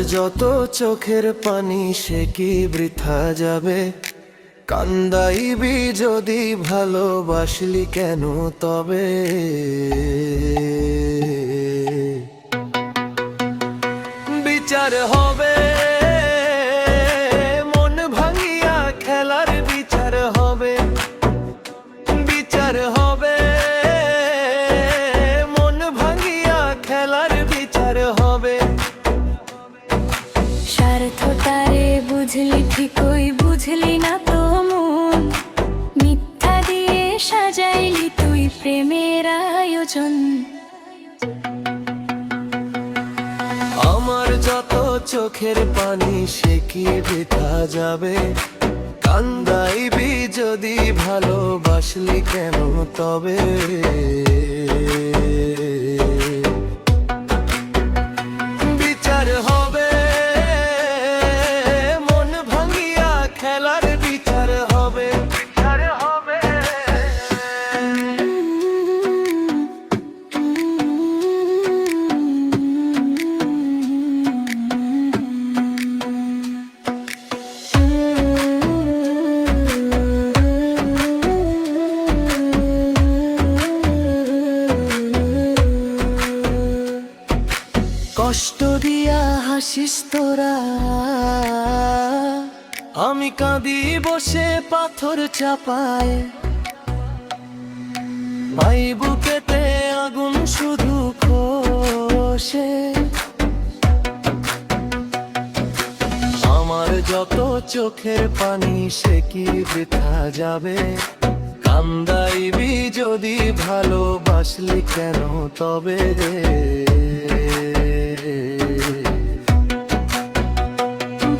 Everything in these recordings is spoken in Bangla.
যত চোখের পানি সে কি বৃথা যাবে? কান্দাইবি যদি ভালোবাসলি কেন তবে? বিচার হবে মন ভাঙিয়া, খেলার বিচার হবে। বিচার হবে মন ভাঙিয়া, খেলার বিচার হবে। স্বার্থটারে বুঝলি ঠিকই, বুঝলি না তো মন। মিথ্যা দিয়ে সাজাইলি তুই প্রেমের আয়োজন। আমার যত চোখের পানি সে কি বৃথা যাবে? কান্দাইবি যদি ভালোবাসলি কেন তবে? বিচার হবে মন ভাঙিয়া, খেলার বিচার হবে। বিচার হবে। কষ্ট দিয়া হাসিস তোরা, আমি কাঁদি বসে পাথর চাপায়। মাই বুকেতে আগুন শুধু খোসে। আমার যত চোখের পানি সে কি বৃথা যাবে? কান্দাইবি যদি ভালোবাসলি কেন তবে?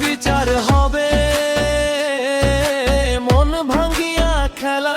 বিচার হবে মন ভাঙিয়া, খেলা